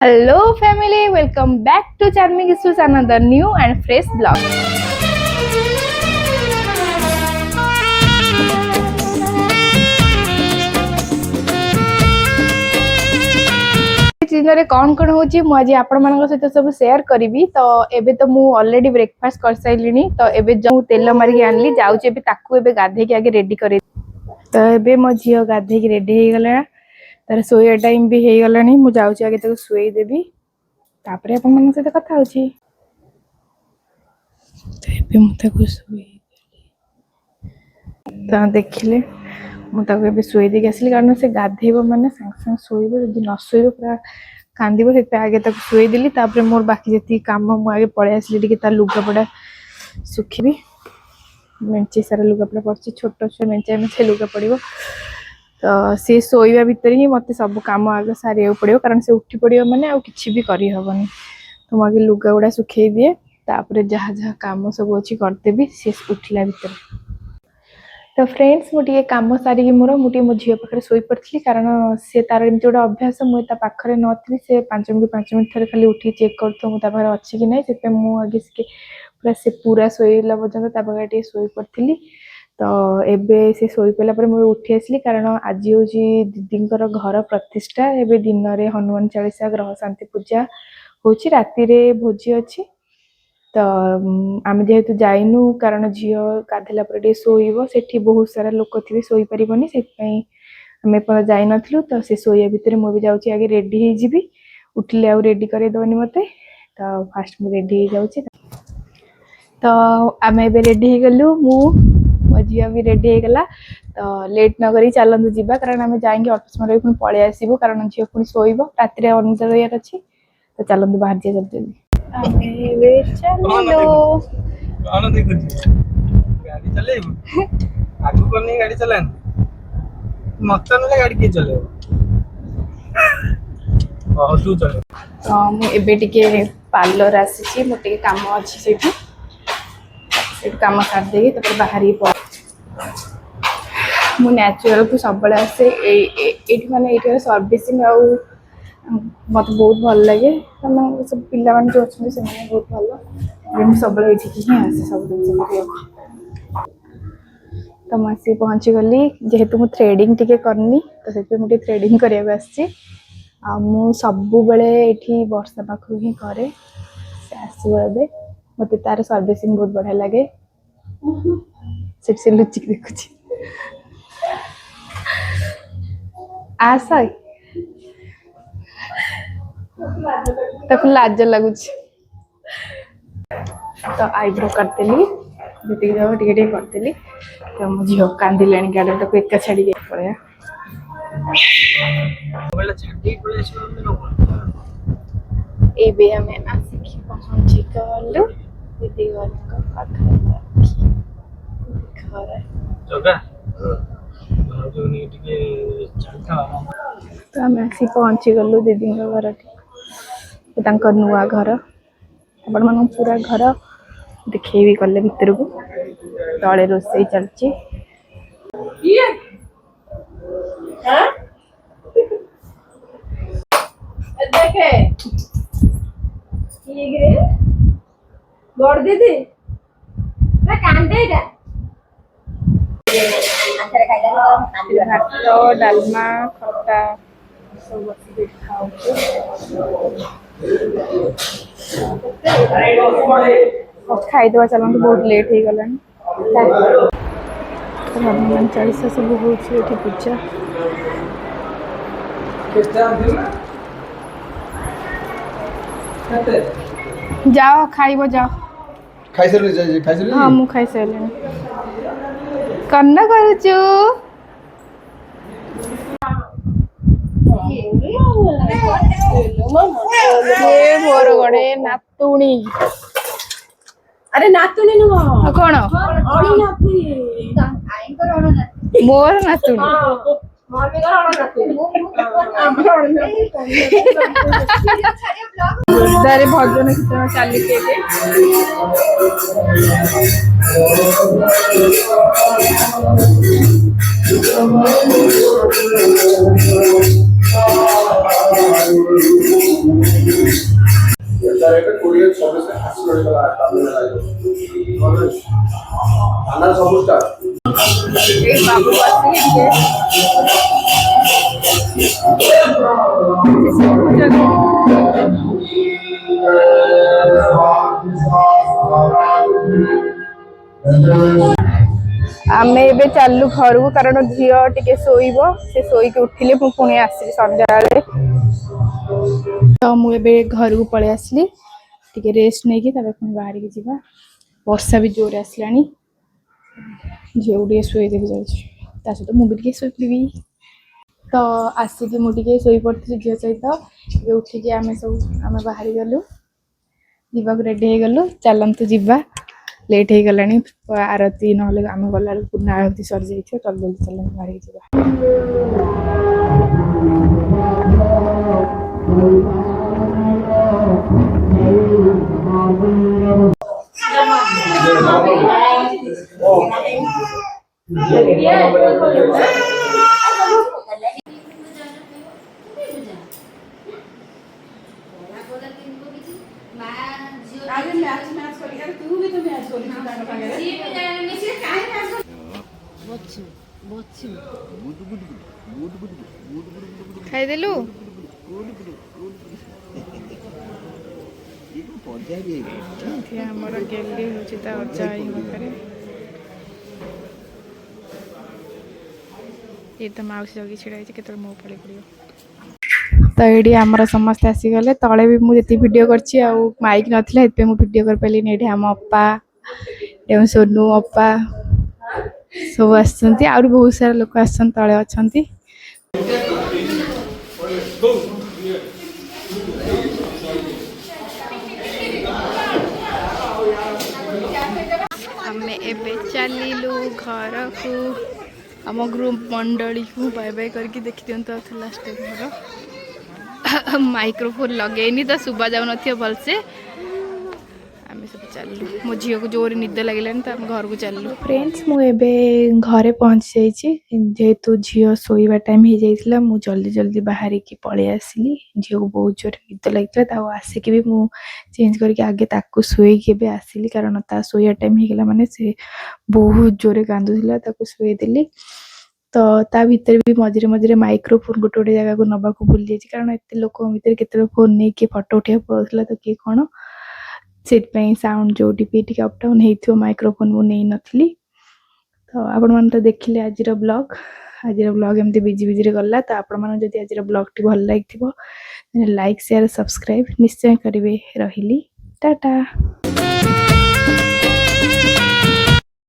Hello family, welcome back to Charming Issues, another new and fresh vlog. ଦିନରେ କଣ ହଉଛି ମୁଁ ଆଜି ଆପଣମାନଙ୍କ ସହିତ ସବୁ ସେୟାର କରିବି। ତ ଏବେ ତ ମୁଁ ଅଲରେଡି ବ୍ରେକଫାଷ୍ଟ କରିସାରିଲିଣି। ତ ଏବେ ମୁଁ ତେଲ ମାରିକି ଆଣିଲି, ଯାଉଛି ଏବେ ତାକୁ ଏବେ ଗାଧେଇକି ଆଗେ ରେଡି କରି। ତ ଏବେ ମୋ ଝିଅ ଗାଧେଇକି ରେଡି ହେଇଗଲା, ତାର ଶୋଇବା ଟାଇମ ବି ହେଇଗଲାଣି। ମୁଁ ଯାଉଛି ଆଗେ ତାକୁ ଶୋଇ ଦେବି, ତାପରେ ଆପଣମାନଙ୍କ ସହିତ କଥା ହଉଛି। ତ ଏବେ ମୁଁ ତାକୁ ଶୋଇ ତ ଦେଖିଲେ ମୁଁ ତାକୁ ଏବେ ଶୋଇ ଦେଇକି ଆସିଲି, କାରଣ ସେ ଗାଧେଇବ ମାନେ ସାଙ୍ଗେ ସାଙ୍ଗେ ଶୋଇବ, ଯଦି ନ ଶୋଇବ ପୁରା କାନ୍ଦିବ। ସେଥିପାଇଁ ଆଗେ ତାକୁ ଶୋଇଦେଲି, ତାପରେ ମୋର ବାକି ଯେତିକି କାମ ମୁଁ ଆଗେ ପଳେଇ ଆସିଲି ଟିକେ ତା ଲୁଗାପଟା ଶୁଖିବି। ମେଞ୍ଚେ ସାରା ଲୁଗାପଟା ପଡ଼ିଛି, ଛୋଟ ଛୁଆ ମେଞ୍ଚେ ମେଞ୍ଚେ ଲୁଗା ପଡ଼ିବ। ତ ସେ ଶୋଇବା ଭିତରେ ହିଁ ମୋତେ ସବୁ କାମ ଆଗ ସାରିବାକୁ ପଡ଼ିବ, କାରଣ ସେ ଉଠି ପଡ଼ିବ ମାନେ ଆଉ କିଛି ବି କରିହେବନି। ତ ମୁଁ ଆଗେ ଲୁଗା ଗୁଡ଼ା ଶୁଖେଇ ଦିଏ, ତାପରେ ଯାହା ଯାହା କାମ ସବୁ ଅଛି କରିଦେବି ସେ ଉଠିଲା ଭିତରେ। ତ ଫ୍ରେଣ୍ଡସ୍, ମୁଁ ଟିକେ କାମ ସାରିକି ମୁଁ ଟିକେ ମୋ ଝିଅ ପାଖରେ ଶୋଇପଡ଼ିଥିଲି, କାରଣ ସେ ତାର ଏମିତି ଗୋଟେ ଅଭ୍ୟାସ, ମୁଁ ତା ପାଖରେ ନଥିବି ସେ 5 ମିନିଟ୍ ଥରେ ଖାଲି ଉଠିକି ଚେକ୍ କରୁଥିବ ମୁଁ ତା ପାଖରେ ଅଛି କି ନାହିଁ। ସେଥିପାଇଁ ମୁଁ ଆଗେ ସେ ପୁରା ଶୋଇଲା ପର୍ଯ୍ୟନ୍ତ ତା ପାଖରେ ଟିକେ ଶୋଇପଡ଼ିଥିଲି। ତ ଏବେ ସେ ଶୋଇପଡ଼ିଲା ପରେ ମୁଁ ଉଠି ଆସିଲି, କାରଣ ଆଜି ହେଉଛି ଦିଦିଙ୍କର ଘର ପ୍ରତିଷ୍ଠା। ଏବେ ଦିନରେ ହନୁମାନ ଚାଳିଶା, ଗ୍ରହ ଶାନ୍ତି ପୂଜା ହେଉଛି, ରାତିରେ ଭୋଜି ଅଛି। ତ ଆମେ ଯେହେତୁ ଯାଇନୁ, କାରଣ ଝିଅ ଗାଧେଇଲା ପରେ ଟିକେ ଶୋଇବ, ସେଠି ବହୁତ ସାରା ଲୋକ ଥିବେ ଶୋଇପାରିବନି, ସେଥିପାଇଁ ଆମେ ଏପର୍ଯ୍ୟନ୍ତ ଯାଇନଥିଲୁ। ତ ସେ ଶୋଇବା ଭିତରେ ମୁଁ ବି ଯାଉଛି ଆଗେ ରେଡ଼ି ହେଇଯିବି, ଉଠିଲେ ଆଉ ରେଡ଼ି କରେଇଦେବନି ମୋତେ। ତ ଫାଷ୍ଟ ମୁଁ ରେଡ଼ି ହେଇଯାଉଛି। ତ ଆମେ ଏବେ ରେଡ଼ି ହେଇଗଲୁ, ମୋ ଝିଅ ବି ରେଡ଼ି ହେଇଗଲା। ତ ଲେଟ୍ ନ କରି ଚାଲନ୍ତୁ ଯିବା, କାରଣ ଆମେ ଯାଇକି ଅଳ୍ପ ସମୟରେ ପୁଣି ପଳେଇ ଆସିବୁ, କାରଣ ଝିଅ ପୁଣି ଶୋଇବ, ରାତିରେ ଅନିଦ୍ରା ରହିବାର ଅଛି। ତ ଚାଲନ୍ତୁ ବାହାରି ଯିବା ଜଲ୍ଦି। ଆମେ ଏବେ ଚାଲିଲୁ। ଗାଡ଼ି ଚଲେଇବୁ ଆଗକୁ ନେଇ ଗାଡ଼ି ଚଲାନ୍ତି, ମତେ ନେଲେ ଗାଡ଼ି କିଏ ଚଲେଇବ? ତୁ ଚଲେଇବୁ। ତ ମୁଁ ଏବେ ଟିକେ ପାର୍ଲର ଆସିଛି, ମୋର ଟିକେ କାମ ଅଛି ସେଇଠି କାମ ସାରିଦେଇକି ତାପରେ ବାହାରିକି ପଳାଏ। ମୁଁ ନ୍ୟାଚୁରାଲକୁ ସବୁବେଳେ ଆସେ, ଏଇଠି ମାନେ ଏଇଠିର ସର୍ଭିସିଂ ଆଉ ମୋତେ ବହୁତ ଭଲ ଲାଗେ, କାରଣ ସବୁ ପିଲାମାନେ ଯେଉଁ ଅଛନ୍ତି ସେମାନେ ବହୁତ ଭଲ। ମୁଁ ସବୁବେଳେ ଏଇଠିକି ହିଁ ଆସେ ସବୁ ଜିନିଷ କରିବାକୁ। ତ ମୁଁ ଆସିକି ପହଞ୍ଚିଗଲି, ଯେହେତୁ ମୁଁ ଥ୍ରେଡ଼ିଂ ଟିକେ କରିନି ତ ସେଥିପାଇଁ ମୁଁ ଟିକେ ଥ୍ରେଡ଼ିଂ କରିବାକୁ ଆସିଛି। ଆଉ ମୁଁ ସବୁବେଳେ ଏଇଠି ବର୍ଷା ପାଖରୁ ହିଁ କରେ, ସେ ଆସିବ ଏବେ। ମୋତେ ତାର ସର୍ଭିସିଂ ବହୁତ ବଢ଼ିଆ ଲାଗେ, ସେଠି ସେ ଲୁଚିକି ଦେଖୁଛି। ଆସ, ତାକୁ ଲାଜ ଲାଗୁଛି। ତ ଆଇବ୍ରୋ କରିଦେଲି, ଯେତିକି ଯାଉ ଟିକେ ଟିକେ କରିଦେଲି। ତ ମୋ ଝିଅ କାନ୍ଦିଲାଣି, ଗାଡ଼ିରେ ତାକୁ ଏକା ଛାଡ଼ିକି ପଳେଇବା। ଏବେ ଆମେ ଆସିକି ପହଞ୍ଚିଗଲୁ ଦିଦି ଘରଙ୍କ ପାଖାପାଖି ଘରେ। ତ ଆମେ ଆସି ପହଞ୍ଚିଗଲୁ ଦିଦିଙ୍କ ଘରଠି, ତାଙ୍କ ନୂଆ ଘର। ଆପଣମାନଙ୍କୁ ପୁରା ଘର ଦେଖେଇବି ଗଲେ ଭିତରକୁ। ତଳେ ରୋଷେଇ ଚାଲିଛି। ବଡ଼ ଦିଦି ଭାତ, ଡାଲମା, ଖଟା ସବୁ ବସିକି ଖାଉଛୁ। ଖାଇଦେବା ଚାଲନ୍ତୁ, ବହୁତ ଲେଟ୍ ହେଇଗଲାଣି। ହନୁମାନ ଚାଳିଶା ସବୁ ହେଉଛି ଏଠି ପୂଜା। ଯାଅ ଖାଇବ, ଯାଅ। ଖାଇସାରିଲି? ହଁ ମୁଁ ଖାଇସାରିଲିଣି। କନ କରୁଛୁ? ମୋର ଗୋଟେ ନାତୁଣୀ। ଆରେ ନାତୁଣୀ ନୁହଁ, କଣ? ମୋର ନାତୁଣୀ। ଜୋରଦାରେ ଭଜନ କୀର୍ତ୍ତନ ଚାଲିଛି ଏବେ। बाबू बसिए आमे एबे चालू घर को कारण झील टिके शोइब से शोक उठिले मु पुणी आसली संध्या तो मुझे घर को पलि आसली टिके रेस्ट नहीं कि बाहर की जीवा वर्षा भी जोर आसला झील टे शोदेवी जाता सहित मुझे शोई पड़ी तो आसिक मुझे शोई पड़ी झील सहित उठिकी आम सब आम बाहरी गलु जावाक रेडी हो गलु चलतु जावा लेट हो गला आरती ना आम गला पूर्ण आरती सरी जाइए जल्दी जल्दी चलते बाहर जावा खाईदेलु आमर गेली हूँ अजा आई पाखे ये तो मौसी जगह छिड़ा के मो पड़े पड़ो तो ये आमर समस्त आसीगले तले भी मुझे वीडियो कर माइक नाला वीडियो कर पारे ये आम अपा एवं सोनू अपा सब आसुँच आ बहुत सारा लोक आसन तले अच्छा आमे एबे चलिलु घर को आम ग्रुप मंडली को बाय बाय करके देखी दिखाँ लास्ट टाइम माइक्रोफोन लगेनी तो शुभा जाऊन भलसे आम सब चलू मो झी को जोर निद लगे तो आम घर को चलू फ्रेंड्स मुझे घरे पहुँची जाइए जेहेतु झी शोवा टाइम हो जाता मुझे जल्दी जल्दी बाहर की पलि आसली झी को बहुत जोर निद लगी आसिक भी मुझे चेंज करके आगे ताकू शोक आसली कारण ता शोया टाइम होगा माने से बहुत जोरे कांदुला शोदेली तो ता भीतर भी मझे मझे माइक्रोफोन गोटे गोटे जगह को नवा को भूली जाइए कारण एत लोक भर के फोन नहीं किए फटो उठा पड़ा तो किए कौन से साउंड जो भी अप डाउन हो माइक्रोफोन मु नहीं नथली तो आपण मैंने तो देखिले आज ब्लॉग एमती बिजी बिजी गला तो आपण मैंने जब आज ब्लॉग टी भल लगी लाइक शेयर सब्सक्राइब निश्चय करेंगे रही टाटा।